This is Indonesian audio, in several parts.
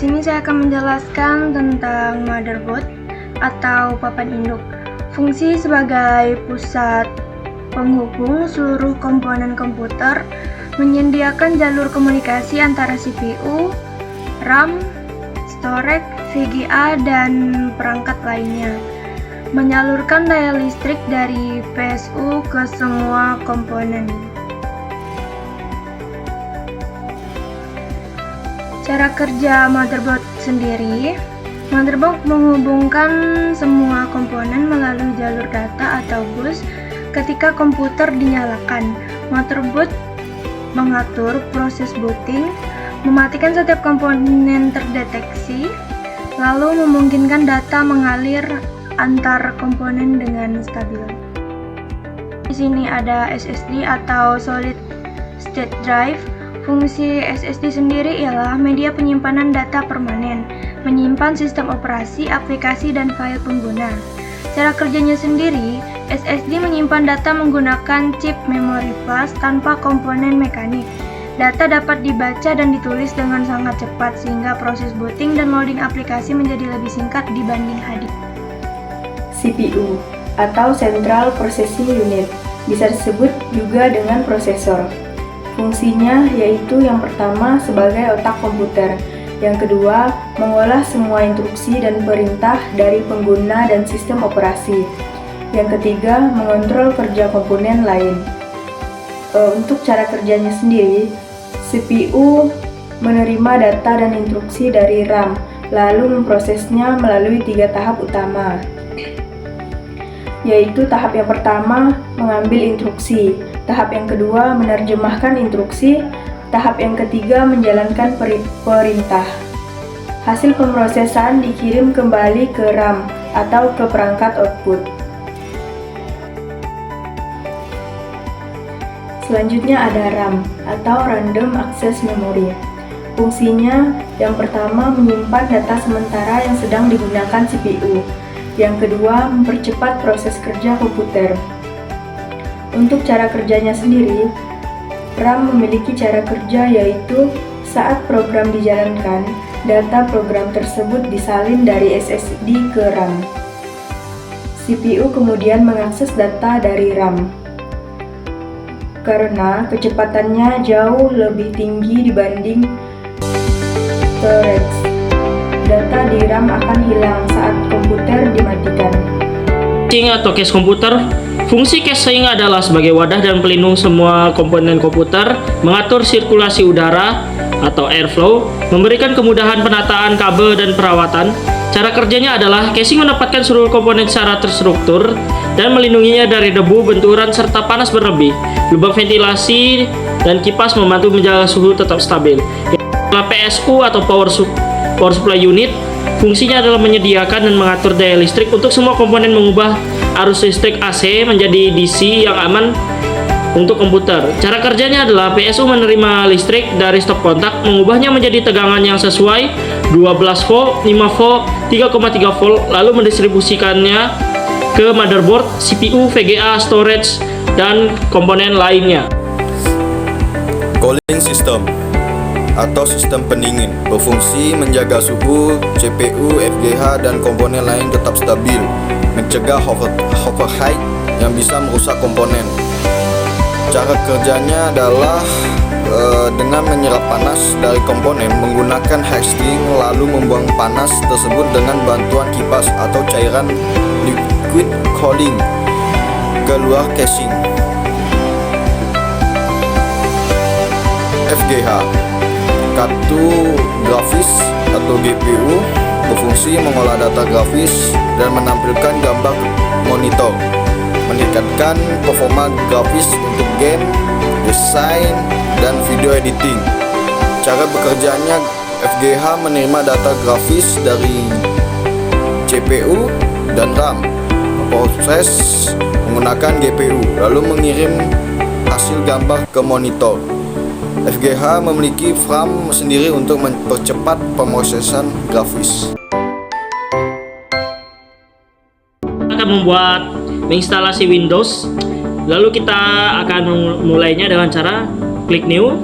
sini saya akan menjelaskan tentang motherboard atau papan induk. Fungsi sebagai pusat penghubung seluruh komponen komputer, menyediakan jalur komunikasi antara CPU, RAM, storage, VGA, dan perangkat lainnya. Menyalurkan daya listrik dari PSU ke semua komponen. Cara kerja motherboard sendiri. Motherboard menghubungkan semua komponen melalui jalur data atau bus ketika komputer dinyalakan. Motherboard mengatur proses booting, mematikan setiap komponen terdeteksi, lalu memungkinkan data mengalir antar komponen dengan stabil. Di sini ada SSD atau Solid State Drive. Fungsi SSD sendiri ialah media penyimpanan data permanen, menyimpan sistem operasi, aplikasi, dan file pengguna. Cara kerjanya sendiri, SSD menyimpan data menggunakan chip memori flash tanpa komponen mekanik. Data dapat dibaca dan ditulis dengan sangat cepat sehingga proses booting dan loading aplikasi menjadi lebih singkat dibanding HDD. CPU atau Central Processing Unit bisa disebut juga dengan prosesor. Fungsinya yaitu yang pertama sebagai otak komputer, yang kedua mengolah semua instruksi dan perintah dari pengguna dan sistem operasi, yang ketiga mengontrol kerja komponen lain. Untuk cara kerjanya sendiri, CPU menerima data dan instruksi dari RAM, lalu memprosesnya melalui 3 tahap utama, yaitu tahap yang pertama mengambil instruksi, tahap yang kedua menerjemahkan instruksi, tahap yang ketiga menjalankan perintah. Hasil pemrosesan dikirim kembali ke RAM atau ke perangkat output. Selanjutnya ada RAM atau Random Access Memory. Fungsinya yang pertama menyimpan data sementara yang sedang digunakan CPU. Yang kedua, mempercepat proses kerja komputer. Untuk cara kerjanya sendiri, RAM memiliki cara kerja yaitu saat program dijalankan, data program tersebut disalin dari SSD ke RAM. CPU kemudian mengakses data dari RAM. Karena kecepatannya jauh lebih tinggi dibanding storage, data di RAM akan hilang saat komputer dimatikan. Caching atau cache komputer. Fungsi caching adalah sebagai wadah dan pelindung semua komponen komputer, mengatur sirkulasi udara atau airflow, memberikan kemudahan penataan kabel dan perawatan. Cara kerjanya adalah caching menempatkan seluruh komponen secara terstruktur dan melindunginya dari debu, benturan, serta panas berlebih. Lubang ventilasi dan kipas membantu menjaga suhu tetap stabil. PSU atau Power Supply Unit. Fungsinya adalah menyediakan dan mengatur daya listrik untuk semua komponen, mengubah arus listrik AC menjadi DC yang aman untuk komputer. Cara kerjanya adalah PSU menerima listrik dari stop kontak, mengubahnya menjadi tegangan yang sesuai 12 volt, 5 volt, 3,3 volt, lalu mendistribusikannya ke motherboard, CPU, VGA, storage, dan komponen lainnya. Cooling system atau sistem pendingin berfungsi menjaga suhu CPU, FGH, dan komponen lain tetap stabil, mencegah overheat yang bisa merusak komponen. Cara kerjanya adalah dengan menyerap panas dari komponen menggunakan heatsink, lalu membuang panas tersebut dengan bantuan kipas atau cairan liquid cooling keluar casing. FGH, kartu grafis atau GPU, berfungsi mengolah data grafis dan menampilkan gambar monitor, meningkatkan performa grafis untuk game, desain, dan video editing. Cara bekerjanya, FGH menerima data grafis dari CPU dan RAM, proses menggunakan GPU, lalu mengirim hasil gambar ke monitor. FGH memiliki RAM sendiri untuk mempercepat pemrosesan grafis. Akan membuat menginstalasi Windows, lalu kita akan memulainya dengan cara klik new,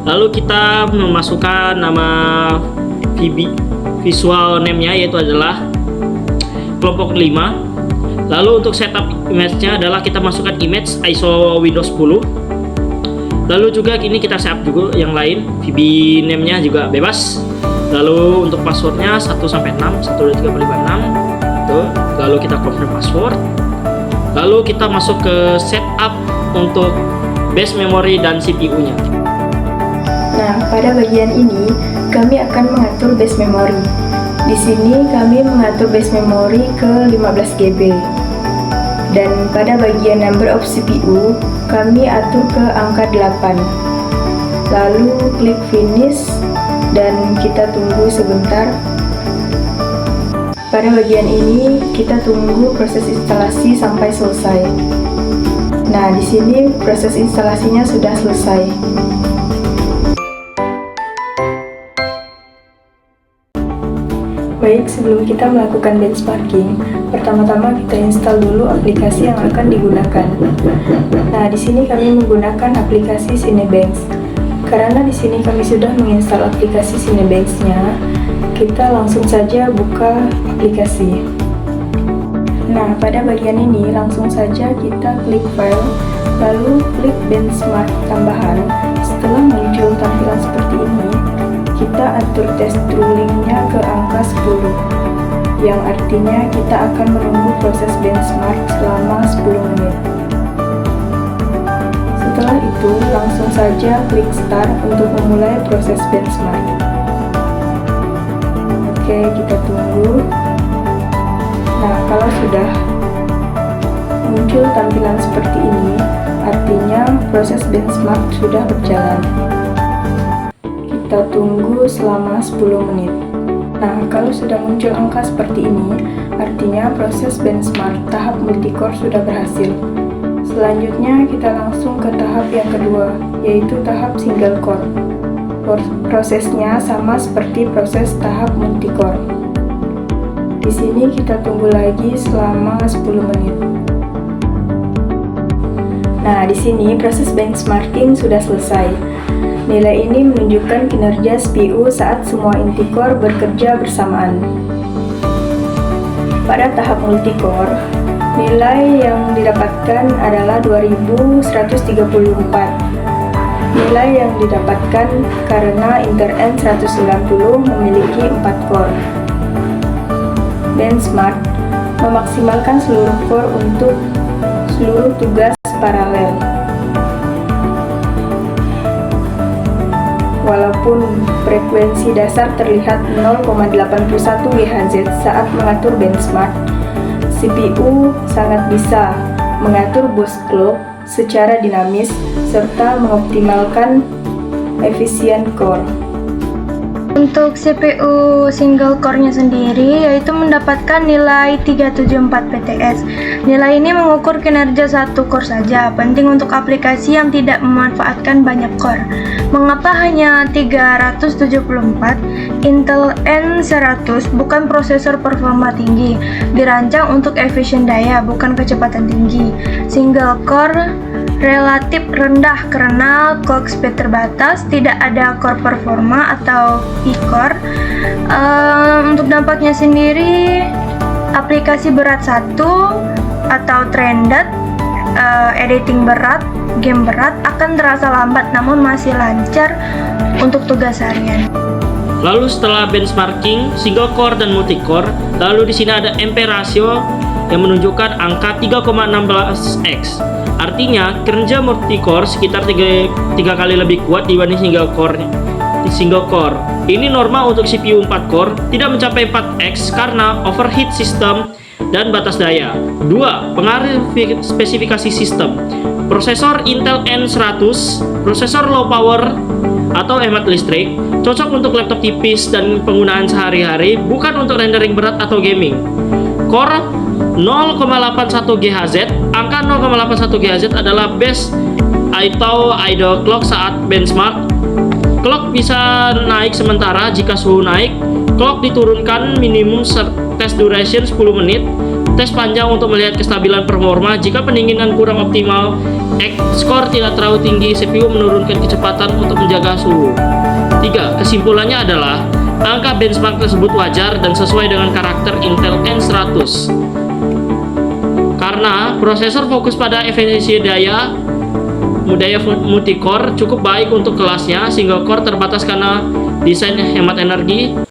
lalu kita memasukkan nama visual name-nya, yaitu adalah kelompok 5. Lalu untuk setup image-nya adalah kita masukkan image ISO Windows 10. Lalu juga ini kita save juga yang lain, VB name-nya juga bebas. Lalu untuk passwordnya 1-6, 12345 tuh. Lalu kita confirm password. Lalu kita masuk ke setup untuk base memory dan CPU-nya. Nah, pada bagian ini kami akan mengatur base memory. Di sini kami mengatur base memory ke 15 GB. Dan pada bagian number of CPU, kami atur ke angka 8. Lalu klik finish dan kita tunggu sebentar. Pada bagian ini kita tunggu proses instalasi sampai selesai. Nah, di sini proses instalasinya sudah selesai. Baik, sebelum kita melakukan benchmarking, pertama-tama kita install dulu aplikasi yang akan digunakan. Nah, di sini kami menggunakan aplikasi Cinebench. Karena di sini kami sudah menginstal aplikasi Cinebench-nya, kita langsung saja buka aplikasi. Nah, pada bagian ini langsung saja kita klik file, lalu klik benchmark tambahan. Setelah muncul tampilan seperti ini, kita atur test ruling-nya ke angka 10, yang artinya kita akan menunggu proses benchmark selama 10 menit. Setelah itu, langsung saja klik start untuk memulai proses benchmark. Oke, kita tunggu. Nah, kalau sudah muncul tampilan seperti ini, artinya proses benchmark sudah berjalan. Kita tunggu selama 10 menit. Nah, kalau sudah muncul angka seperti ini, artinya proses benchmark tahap multicore sudah berhasil. Selanjutnya, kita langsung ke tahap yang kedua, yaitu tahap single core. Prosesnya sama seperti proses tahap multicore. Di sini kita tunggu lagi selama 10 menit. Nah, di sini proses benchmarking sudah selesai. Nilai ini menunjukkan kinerja CPU saat semua inti core bekerja bersamaan. Pada tahap multicore, nilai yang didapatkan adalah 2134. Nilai yang didapatkan karena Intel N190 memiliki 4 core. Benchmark memaksimalkan seluruh core untuk seluruh tugas paralel. Walaupun frekuensi dasar terlihat 0,81 GHz saat mengatur benchmark, CPU sangat bisa mengatur boost clock secara dinamis serta mengoptimalkan efisien core. Untuk CPU single core-nya sendiri yaitu mendapatkan nilai 374 PTS. Nilai ini mengukur kinerja satu core saja, penting untuk aplikasi yang tidak memanfaatkan banyak core. Mengapa hanya 374? Intel N100 bukan prosesor performa tinggi, dirancang untuk efisien daya, bukan kecepatan tinggi. Single core relatif rendah karena clock speed terbatas, tidak ada core performa atau e-core. Untuk dampaknya sendiri, aplikasi berat 1 atau trended, editing berat, game berat akan terasa lambat namun masih lancar untuk tugas harian. Lalu setelah benchmarking single core dan multi core, lalu di sini ada MP ratio yang menunjukkan angka 3,16x. Artinya kerja multi core sekitar 3 kali lebih kuat dibanding single core. Ini normal untuk CPU 4 core, tidak mencapai 4x karena overheat sistem dan batas daya. 2. Pengaruh spesifikasi sistem. Prosesor Intel N100, prosesor low power atau hemat listrik, cocok untuk laptop tipis dan penggunaan sehari-hari, bukan untuk rendering berat atau gaming. Core 0,81 GHz. Angka 0,81 GHz adalah base atau idle clock saat benchmark. Clock bisa naik sementara jika suhu naik. Clock diturunkan minimum test duration 10 menit. Tes panjang untuk melihat kestabilan performa. Jika pendinginan kurang optimal, skor tidak terlalu tinggi, CPU menurunkan kecepatan untuk menjaga suhu. 3. Kesimpulannya adalah Angka benchmark tersebut wajar dan sesuai dengan karakter Intel N100. Karena prosesor fokus pada efisiensi daya multi-core cukup baik untuk kelasnya, sehingga core terbatas karena desain hemat energi.